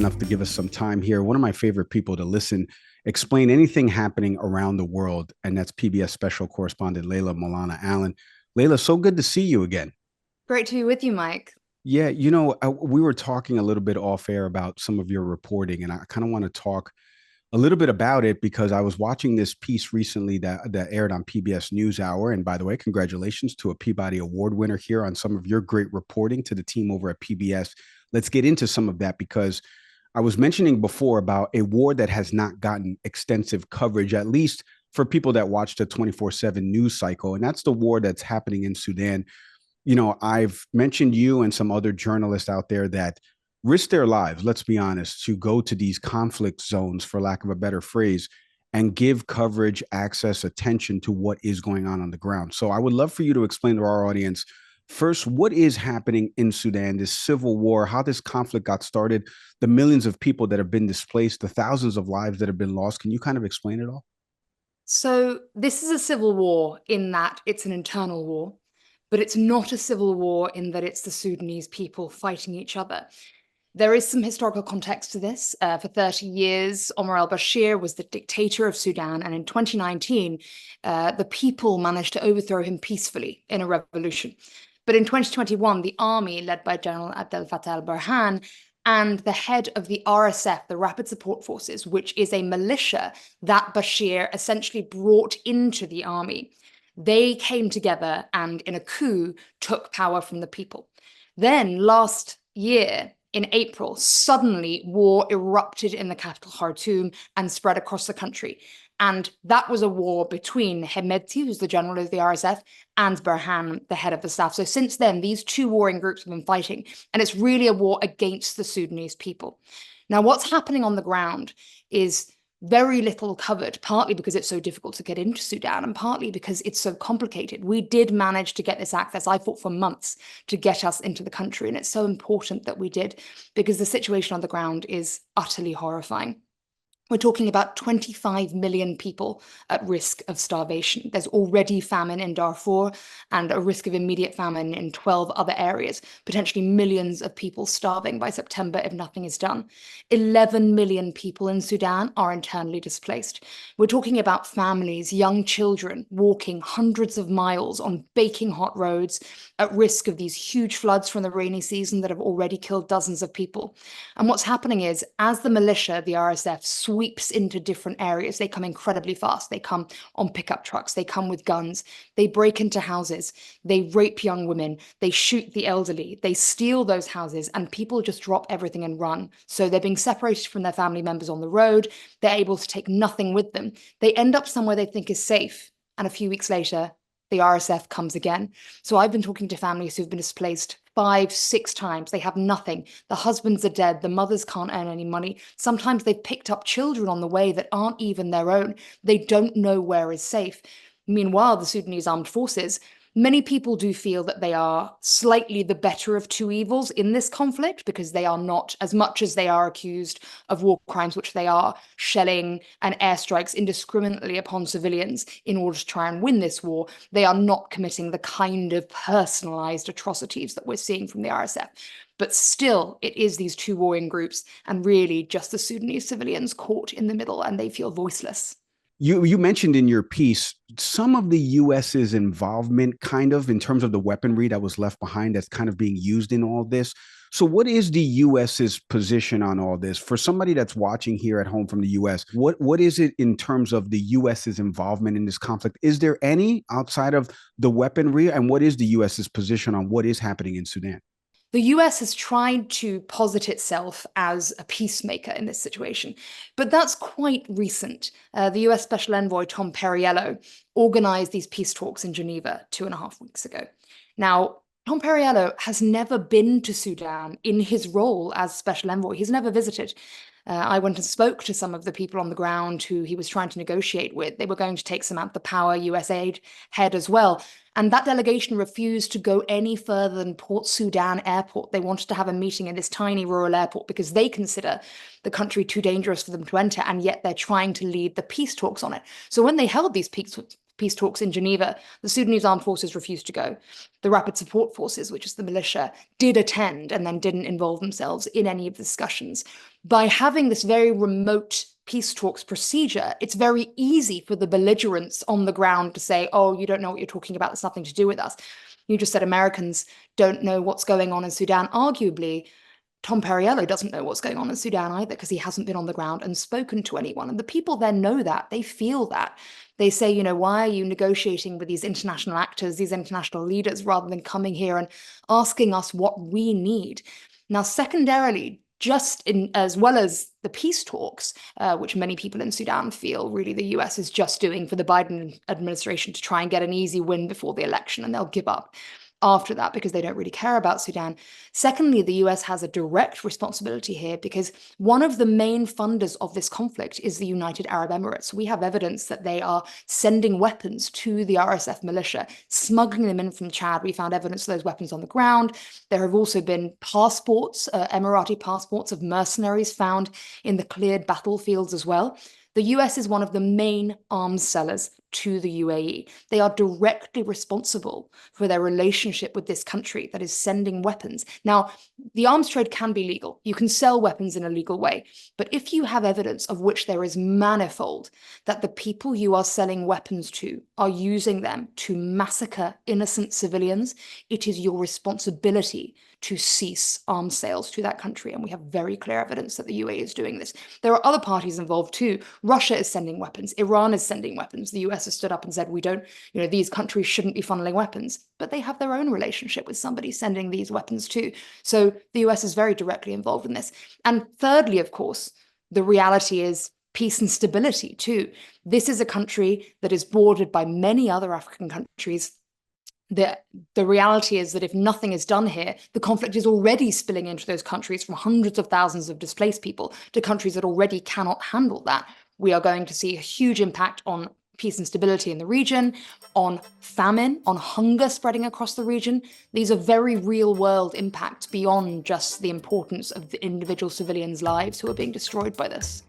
enough to give us some time here. One of my favorite people to listen, explain anything happening around the world, and that's PBS Special Correspondent Leila Molana-Allen. Leila, so good to see you again. Great to be with you, Mike. Yeah, we were talking a little bit off air about some of your reporting, and I kind of want to talk a little bit about it because I was watching this piece recently that aired on PBS NewsHour. And by the way, congratulations to a Peabody Award winner here on some of your great reporting to the team over at PBS. Let's get into some of that because I was mentioning before about a war that has not gotten extensive coverage, at least for people that watch the 24/7 news cycle. And that's the war that's happening in Sudan. I've mentioned you and some other journalists out there that risk their lives, let's be honest, to go to these conflict zones, for lack of a better phrase, and give coverage, access, attention to what is going on the ground. So I would love for you to explain to our audience first what is happening in Sudan, this civil war, how this conflict got started, the millions of people that have been displaced, the thousands of lives that have been lost. Can you kind of explain it all? So this is a civil war in that it's an internal war, but it's not a civil war in that it's the Sudanese people fighting each other. There is some historical context to this. For 30 years, Omar al-Bashir was the dictator of Sudan, and in 2019, the people managed to overthrow him peacefully in a revolution. But in 2021, the army, led by General Abdel Fattah al-Burhan, and the head of the RSF, the Rapid Support Forces, which is a militia that Bashir essentially brought into the army, they came together and in a coup took power from the people. Then last year, in April, suddenly war erupted in the capital, Khartoum, and spread across the country. And that was a war between Hemedti, who's the general of the RSF, and Burhan, the head of the staff. So since then, these two warring groups have been fighting, and it's really a war against the Sudanese people. Now, what's happening on the ground is very little covered, partly because it's so difficult to get into Sudan and partly because it's so complicated. We did manage to get this access. I fought for months to get us into the country, and it's so important that we did because the situation on the ground is utterly horrifying. We're talking about 25 million people at risk of starvation. There's already famine in Darfur and a risk of immediate famine in 12 other areas, potentially millions of people starving by September if nothing is done. 11 million people in Sudan are internally displaced. We're talking about families, young children walking hundreds of miles on baking hot roads at risk of these huge floods from the rainy season that have already killed dozens of people. And what's happening is, as the militia, the RSF, sweeps into different areas, they come incredibly fast. They come on pickup trucks. They come with guns. They break into houses. They rape young women. They shoot the elderly. They steal those houses, and people just drop everything and run. So they're being separated from their family members on the road. They're able to take nothing with them. They end up somewhere they think is safe. And a few weeks later, the RSF comes again. So I've been talking to families who've been displaced 5, 6 times. They have nothing. The husbands are dead. The mothers can't earn any money. Sometimes they've picked up children on the way that aren't even their own. They don't know where is safe. Meanwhile, the Sudanese armed forces, many people do feel that they are slightly the better of two evils in this conflict because they are not, as much as they are accused of war crimes, which they are, shelling and airstrikes indiscriminately upon civilians in order to try and win this war, they are not committing the kind of personalized atrocities that we're seeing from the RSF. But still, it is these two warring groups and really just the Sudanese civilians caught in the middle, and they feel voiceless. You mentioned in your piece some of the US's involvement, kind of in terms of the weaponry that was left behind that's kind of being used in all this. So, what is the US's position on all this? For somebody that's watching here at home from the US, what is it in terms of the US's involvement in this conflict? Is there any outside of the weaponry? And what is the US's position on what is happening in Sudan? The US has tried to posit itself as a peacemaker in this situation, but that's quite recent. The US Special Envoy Tom Perriello organized these peace talks in Geneva 2.5 weeks ago. Now, Tom Perriello has never been to Sudan in his role as Special Envoy. He's never visited. I went and spoke to some of the people on the ground who he was trying to negotiate with. They were going to take Samantha Power, USAID head, as well. And that delegation refused to go any further than Port Sudan airport. They wanted to have a meeting in this tiny rural airport because they consider the country too dangerous for them to enter, and yet they're trying to lead the peace talks on it. So when they held these peace talks in Geneva, the Sudanese armed forces refused to go. The Rapid Support Forces, which is the militia, did attend and then didn't involve themselves in any of the discussions. By having this very remote peace talks procedure, it's very easy for the belligerents on the ground to say, oh, you don't know what you're talking about, it's nothing to do with us. You just said Americans don't know what's going on in Sudan. Arguably, Tom Perriello doesn't know what's going on in Sudan either, because he hasn't been on the ground and spoken to anyone. And the people there know that. They feel that. They say, you know, why are you negotiating with these international actors, these international leaders, rather than coming here and asking us what we need? Now, secondarily, as well as the peace talks, which many people in Sudan feel really the US is just doing for the Biden administration to try and get an easy win before the election, and they'll give up after that because they don't really care about Sudan. Secondly, the US has a direct responsibility here because one of the main funders of this conflict is the United Arab Emirates. We have evidence that they are sending weapons to the RSF militia, smuggling them in from Chad. We found evidence of those weapons on the ground. There have also been passports, Emirati passports of mercenaries found in the cleared battlefields as well. The US is one of the main arms sellers to the UAE. They are directly responsible for their relationship with this country that is sending weapons. Now, the arms trade can be legal. You can sell weapons in a legal way. But if you have evidence of which there is manifold, that the people you are selling weapons to are using them to massacre innocent civilians, it is your responsibility to cease arms sales to that country. And we have very clear evidence that the UAE is doing this. There are other parties involved too. Russia is sending weapons. Iran is sending weapons. The US has stood up and said, we don't, you know, these countries shouldn't be funneling weapons, but they have their own relationship with somebody sending these weapons too. So the US is very directly involved in this. And thirdly, of course, the reality is peace and stability too. This is a country that is bordered by many other African countries. The reality is that if nothing is done here, the conflict is already spilling into those countries, from hundreds of thousands of displaced people to countries that already cannot handle that. We are going to see a huge impact on peace and stability in the region, on famine, on hunger spreading across the region. These are very real world impacts beyond just the importance of the individual civilians' lives who are being destroyed by this.